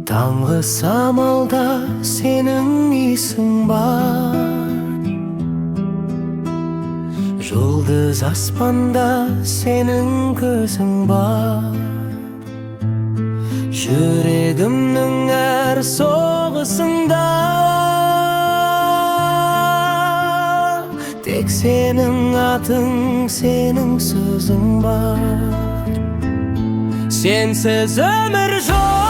Tangı samalda senin isin var, yıldız aspanda senin gözün var. Yüreğimnin her soğusunda tek senin adın, senin sözün var. Sensiz ömür yok,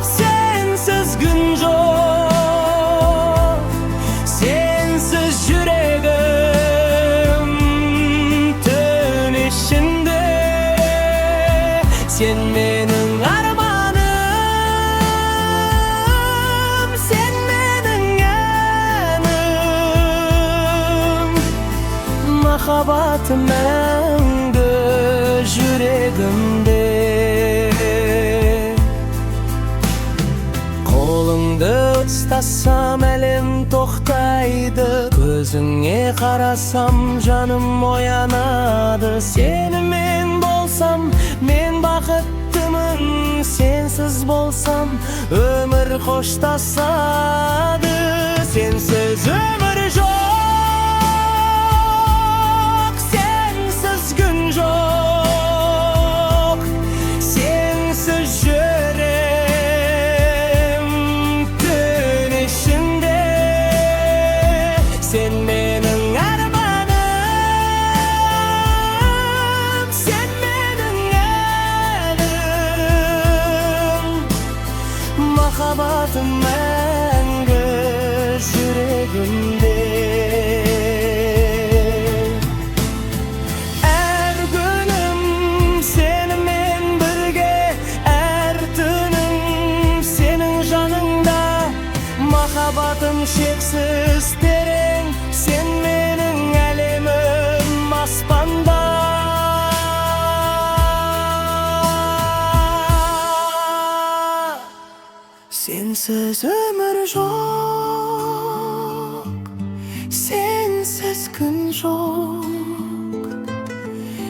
sensiz gün yok, sensiz yüreğim tün içinde. Sen benim armanım, sen benim yanım. Mahabatım yüreğimde. Kolunda ıstasam elim toktaydı, gözüne karasam canım oyanadı. Seni men bolsam men bakıttımın, sensiz bolsam ömür hoştasadı. Sensiz ömür yok, sensiz gün yok, sen benim armanım, sen benim yanım. Mahabatım мәңгі yüreğimde. Her günüm seninle birge, her tünüm senin janında. Mahabatım şeksiz derin, sen benim elimim aspanda. Sensiz ömür yok, sensiz gün yok,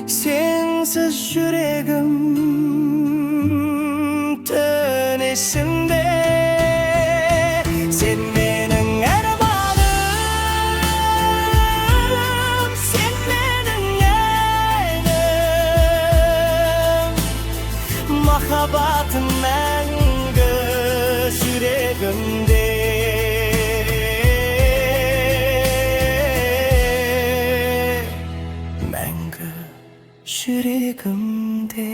sensiz yüreğim tün içinde. Sen benim armanım, sen benim yanım. Mahabatım мәңгі yüreğimde. Мәңгі yüreğimde.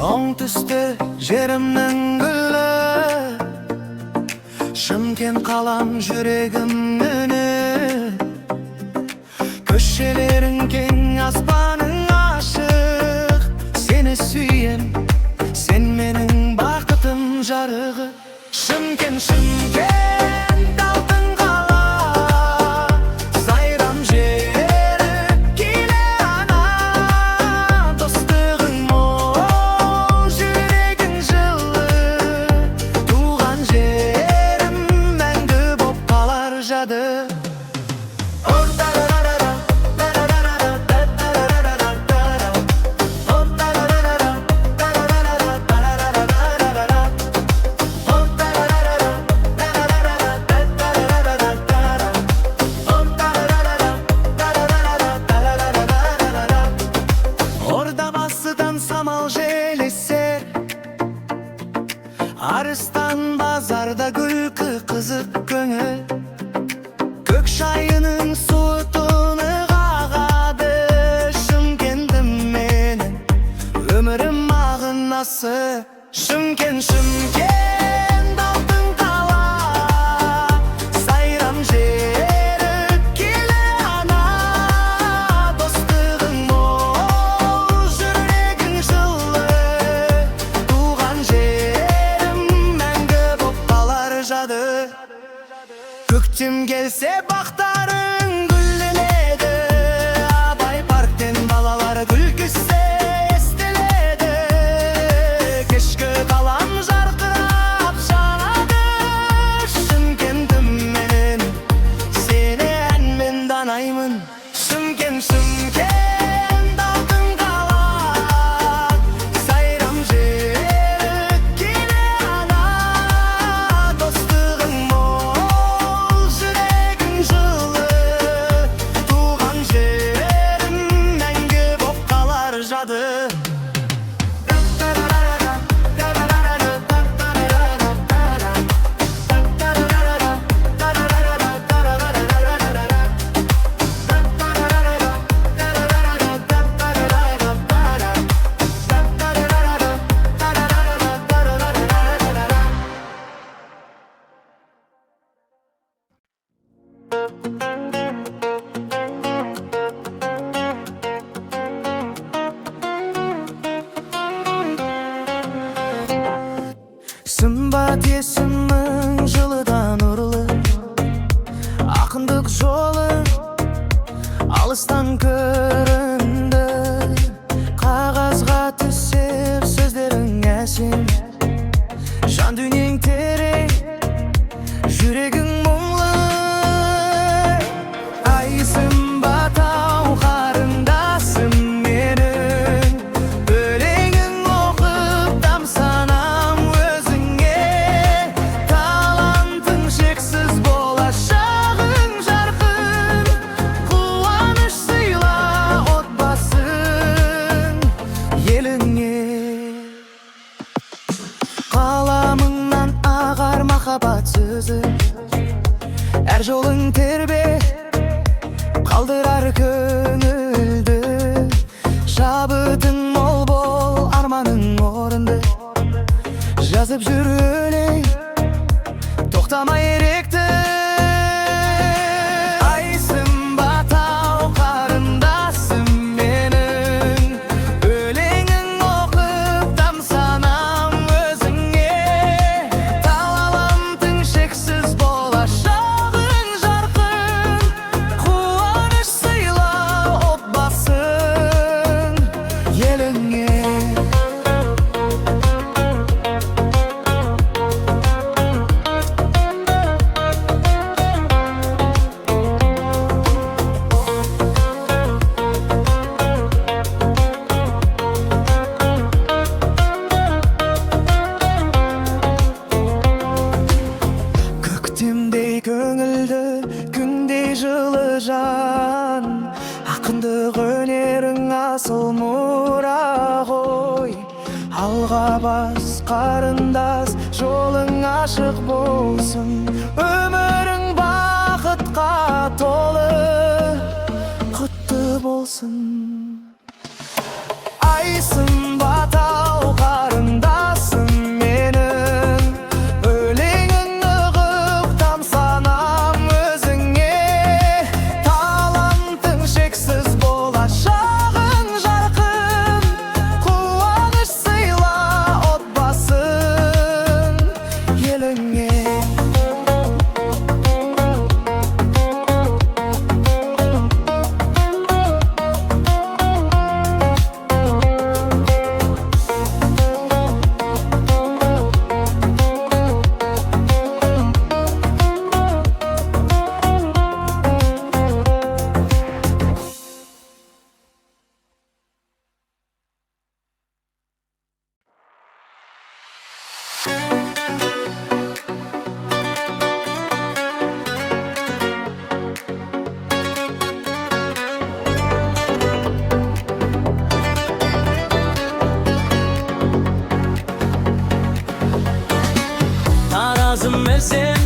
Оңтүстү жеримнин гүлү, Шымкент қалам жүрегим үнү. Köşelerin keng, aspаның ашык. Seni сүйем, sen менин бакытым жарыгы. Шымкент, Шымкент алтын кала, сайрам жери киле ана. Достугуң мол, жүрегиң жылы, тууган жерим мәңгі боп калар жады. Arıstan bazarda gülkü kızık көңіл. Көк шайының суытыны қағады. Шымкентім менің өмірім мағынасы. Шымкент, Шымкент алтын қала, сайрам жері киле ана. Достугуң мол, жүрегиң жылы, туған жерім мәңгі боп қалар жады. Köktüm gelse baktarın güllenedi. Abay parkten balalar gül küsse esteledi. Keşke kalan jarkırap şanadı. Şımkendim menen seni en danayımın. Şımken dağdın kalak sayram jerek kine ana. Dostluğun mol yüreğin жылы. Tuğan jerim мәңгі boп kalar жады. Сымбат есімің жылыдан ұрылы. Ақындық жолы алыстан көрінді. Қағазға түсер сөздерің әсем. Жан дүниең терең, жүрегің мұңлы. Ай сымбат ау қарындасым менің. Өлеңің оқып тамсанам өзіңе. Талантың шексіз, болашағың жарқын. Қуаныш сыйла отбасың еліңе. Қаламыңнан ағар махаббат сөзі. Әр жолың тербе, қалдырар көңілді. Шабытың мол бол, арманың орынды. Жазып жүр өлең, тоқтамай еректі. Ай сымбат ау қарындасым менің. Өлеңің оқып тамсанам өзіңе. Талантың шексіз, болашағың жарқын. Қуаныш сыйла отбасың еліңе. Көктемдей көңілді, күндей жылы жан. Ақындық өнерің асыл мұра ғой. Алға бас қарындас, жолың ашық болсын. Өмірің бақытқа толы, құтты болсын. Ай сымбат ау қарындасым менің. Өлеңің ұғып тамсанам өзіңе. Талантың шексіз, болашағың жарқын. Қуаныш сыйла отбасың еліңе. Tarazım verse